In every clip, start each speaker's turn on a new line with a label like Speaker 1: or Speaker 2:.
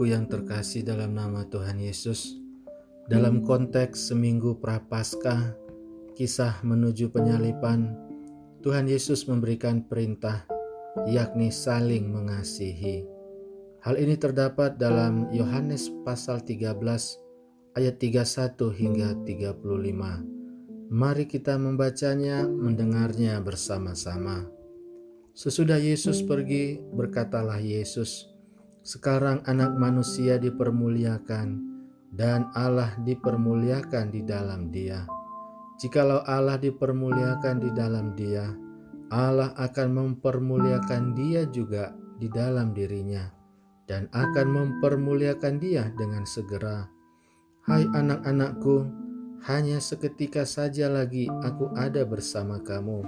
Speaker 1: Saudaraku yang terkasih dalam nama Tuhan Yesus, dalam konteks seminggu Prapaskah, kisah menuju penyaliban, Tuhan Yesus memberikan perintah, yakni saling mengasihi. Hal ini terdapat dalam Yohanes pasal 13 ayat 31 hingga 35. Mari kita membacanya, mendengarnya bersama-sama. Sesudah Yesus pergi, berkatalah Yesus, "Sekarang Anak Manusia dipermuliakan dan Allah dipermuliakan di dalam Dia. Jikalau Allah dipermuliakan di dalam Dia, Allah akan mempermuliakan Dia juga di dalam dirinya dan akan mempermuliakan Dia dengan segera. Hai anak-anakku, hanya seketika saja lagi aku ada bersama kamu.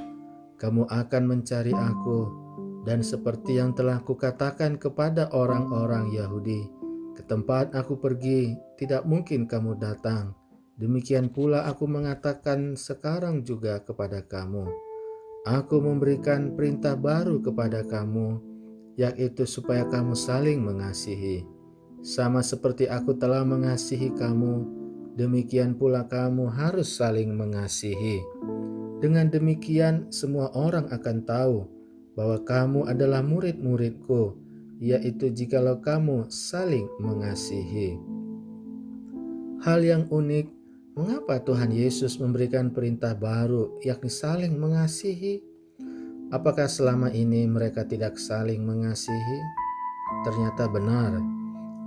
Speaker 1: Kamu akan mencari aku, dan seperti yang telah kukatakan kepada orang-orang Yahudi, ke tempat aku pergi, tidak mungkin kamu datang. Demikian pula aku mengatakan sekarang juga kepada kamu. Aku memberikan perintah baru kepada kamu, yaitu supaya kamu saling mengasihi. Sama seperti aku telah mengasihi kamu, demikian pula kamu harus saling mengasihi. Dengan demikian semua orang akan tahu bahwa kamu adalah murid-muridku, yaitu jikalau kamu saling mengasihi." Hal yang unik, mengapa Tuhan Yesus memberikan perintah baru, yakni saling mengasihi? Apakah selama ini mereka tidak saling mengasihi? Ternyata benar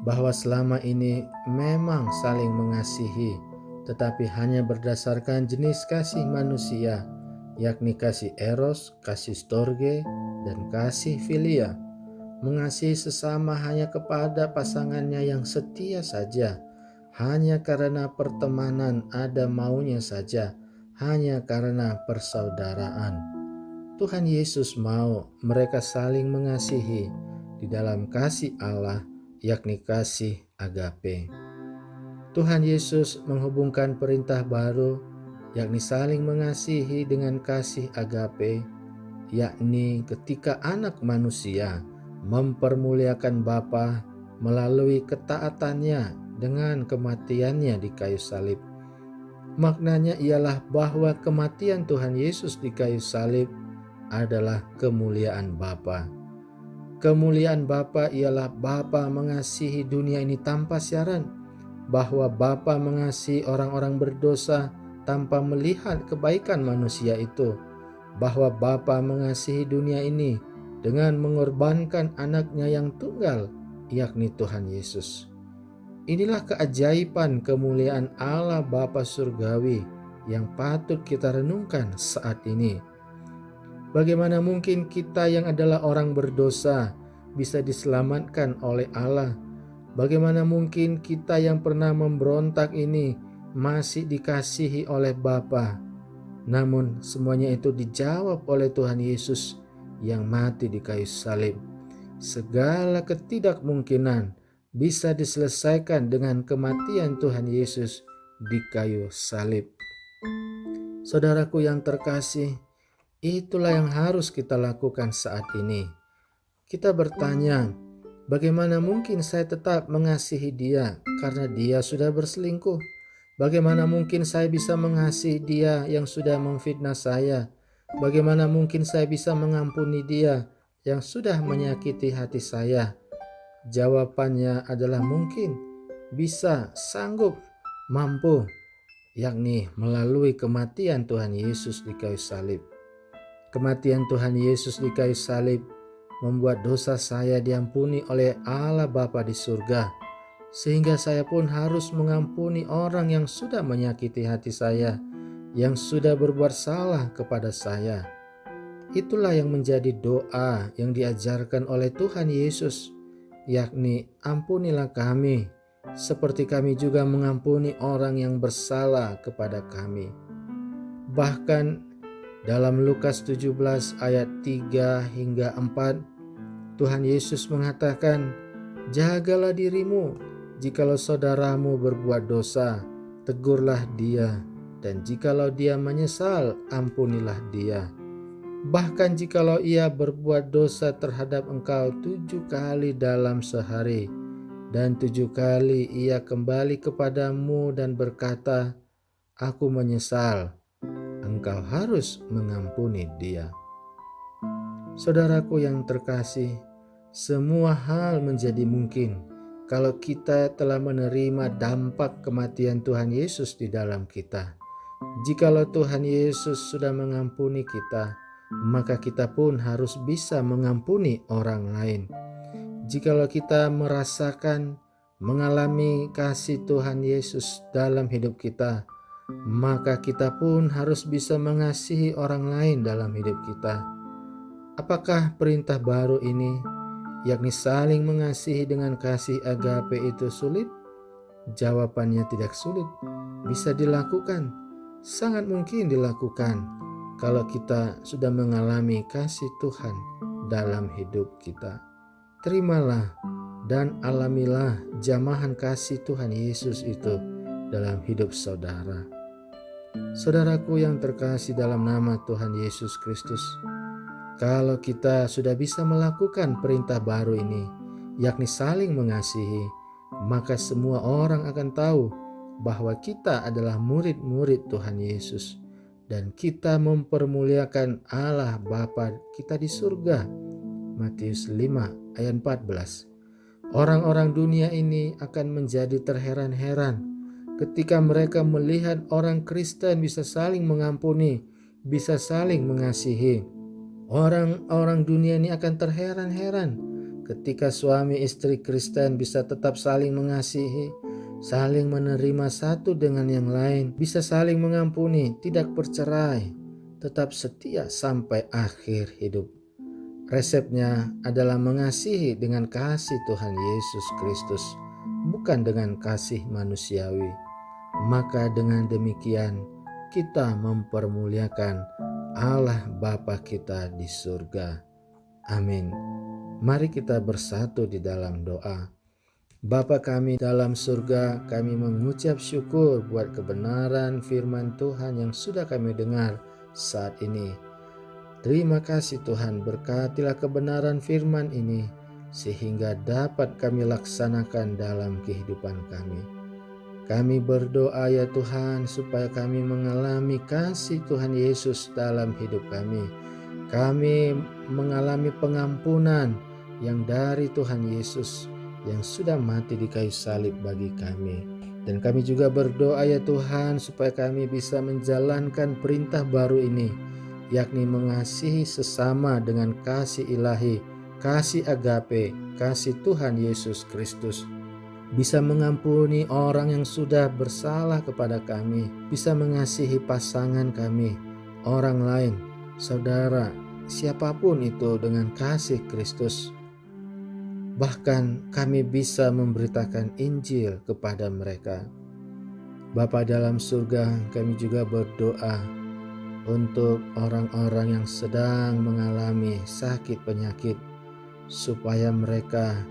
Speaker 1: bahwa selama ini memang saling mengasihi, tetapi hanya berdasarkan jenis kasih manusia, yakni kasih eros, kasih storge, dan kasih filia. Mengasihi sesama hanya kepada pasangannya yang setia saja, hanya karena pertemanan ada maunya saja, hanya karena persaudaraan. Tuhan Yesus mau mereka saling mengasihi di dalam kasih Allah, yakni kasih agape. Tuhan Yesus menghubungkan perintah baru, yakni saling mengasihi dengan kasih agape, yakni ketika Anak Manusia mempermuliakan Bapa melalui ketaatannya dengan kematiannya di kayu salib. Maknanya ialah bahwa kematian Tuhan Yesus di kayu salib adalah kemuliaan Bapa. Kemuliaan Bapa ialah Bapa mengasihi dunia ini tanpa siaran, bahwa Bapa mengasihi orang-orang berdosa tanpa melihat kebaikan manusia itu, bahwa Bapa mengasihi dunia ini dengan mengorbankan anaknya yang tunggal, yakni Tuhan Yesus. Inilah keajaiban kemuliaan Allah Bapa Surgawi yang patut kita renungkan saat ini. Bagaimana mungkin kita yang adalah orang berdosa bisa diselamatkan oleh Allah? Bagaimana mungkin kita yang pernah memberontak ini masih dikasihi oleh Bapa? Namun semuanya itu dijawab oleh Tuhan Yesus yang mati di kayu salib. Segala ketidakmungkinan bisa diselesaikan dengan kematian Tuhan Yesus di kayu salib. Saudaraku yang terkasih, itulah yang harus kita lakukan saat ini. Kita bertanya, bagaimana mungkin saya tetap mengasihi dia karena dia sudah berselingkuh? Bagaimana mungkin saya bisa mengasihi dia yang sudah memfitnah saya? Bagaimana mungkin saya bisa mengampuni dia yang sudah menyakiti hati saya? Jawabannya adalah mungkin, bisa, sanggup, mampu, yakni melalui kematian Tuhan Yesus di kayu salib. Kematian Tuhan Yesus di kayu salib membuat dosa saya diampuni oleh Allah Bapa di surga, sehingga saya pun harus mengampuni orang yang sudah menyakiti hati saya, yang sudah berbuat salah kepada saya. Itulah yang menjadi doa yang diajarkan oleh Tuhan Yesus, yakni ampunilah kami, seperti kami juga mengampuni orang yang bersalah kepada kami. Bahkan dalam Lukas 17 ayat 3 hingga 4, Tuhan Yesus mengatakan, "Jagalah dirimu, jikalau saudaramu berbuat dosa, tegurlah dia, dan jikalau dia menyesal, ampunilah dia. Bahkan jikalau ia berbuat dosa terhadap engkau 7 kali dalam sehari, Dan 7 kali ia kembali kepadamu dan berkata, "Aku menyesal." Engkau harus mengampuni dia. Saudaraku yang terkasih, semua hal menjadi mungkin kalau kita telah menerima dampak kematian Tuhan Yesus di dalam kita. Jikalau Tuhan Yesus sudah mengampuni kita, maka kita pun harus bisa mengampuni orang lain. Jikalau kita merasakan, mengalami kasih Tuhan Yesus dalam hidup kita, maka kita pun harus bisa mengasihi orang lain dalam hidup kita. Apakah perintah baru ini, yakni saling mengasihi dengan kasih agape, itu sulit? Jawabannya tidak sulit. Bisa dilakukan, sangat mungkin dilakukan kalau kita sudah mengalami kasih Tuhan dalam hidup kita. Terimalah dan alamilah jamahan kasih Tuhan Yesus itu dalam hidup saudara. Saudaraku yang terkasih dalam nama Tuhan Yesus Kristus, kalau kita sudah bisa melakukan perintah baru ini, yakni saling mengasihi, maka semua orang akan tahu bahwa kita adalah murid-murid Tuhan Yesus dan kita mempermuliakan Allah Bapa kita di surga. Matius 5 ayat 14. Orang-orang dunia ini akan menjadi terheran-heran ketika mereka melihat orang Kristen bisa saling mengampuni, bisa saling mengasihi. Orang-orang dunia ini akan terheran-heran ketika suami istri Kristen bisa tetap saling mengasihi, saling menerima satu dengan yang lain, bisa saling mengampuni, tidak bercerai, tetap setia sampai akhir hidup. Resepnya adalah mengasihi dengan kasih Tuhan Yesus Kristus, bukan dengan kasih manusiawi. Maka dengan demikian kita mempermuliakan Allah Bapa kita di surga. Amin. Mari kita bersatu di dalam doa. Bapa kami dalam surga, kami mengucap syukur buat kebenaran firman Tuhan yang sudah kami dengar saat ini. Terima kasih Tuhan, berkatilah kebenaran firman ini sehingga dapat kami laksanakan dalam kehidupan kami. Kami berdoa ya Tuhan supaya kami mengalami kasih Tuhan Yesus dalam hidup kami. Kami mengalami pengampunan yang dari Tuhan Yesus yang sudah mati di kayu salib bagi kami. Dan kami juga berdoa ya Tuhan supaya kami bisa menjalankan perintah baru ini, yakni mengasihi sesama dengan kasih ilahi, kasih agape, kasih Tuhan Yesus Kristus. Bisa mengampuni orang yang sudah bersalah kepada kami, bisa mengasihi pasangan kami, orang lain, saudara, siapapun itu dengan kasih Kristus. Bahkan kami bisa memberitakan Injil kepada mereka. Bapa dalam surga, kami juga berdoa untuk orang-orang yang sedang mengalami sakit penyakit, supaya mereka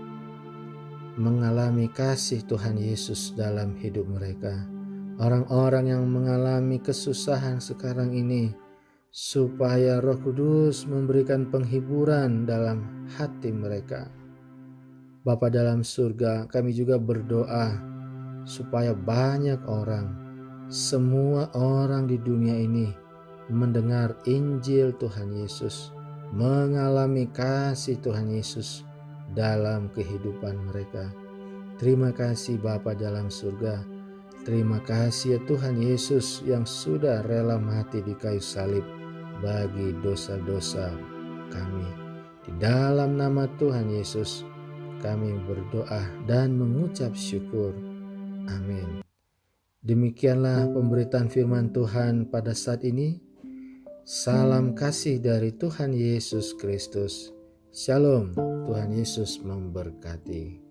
Speaker 1: mengalami kasih Tuhan Yesus dalam hidup mereka. Orang-orang yang mengalami kesusahan sekarang ini, supaya Roh Kudus memberikan penghiburan dalam hati mereka. Bapa dalam surga, kami juga berdoa supaya banyak orang, semua orang di dunia ini mendengar Injil Tuhan Yesus, mengalami kasih Tuhan Yesus dalam kehidupan mereka. Terima kasih Bapa dalam surga. Terima kasih ya Tuhan Yesus yang sudah rela mati di kayu salib bagi dosa-dosa kami. Di dalam nama Tuhan Yesus kami berdoa dan mengucap syukur. Amin. Demikianlah pemberitaan firman Tuhan pada saat ini. Salam kasih dari Tuhan Yesus Kristus. Shalom, Tuhan Yesus memberkati.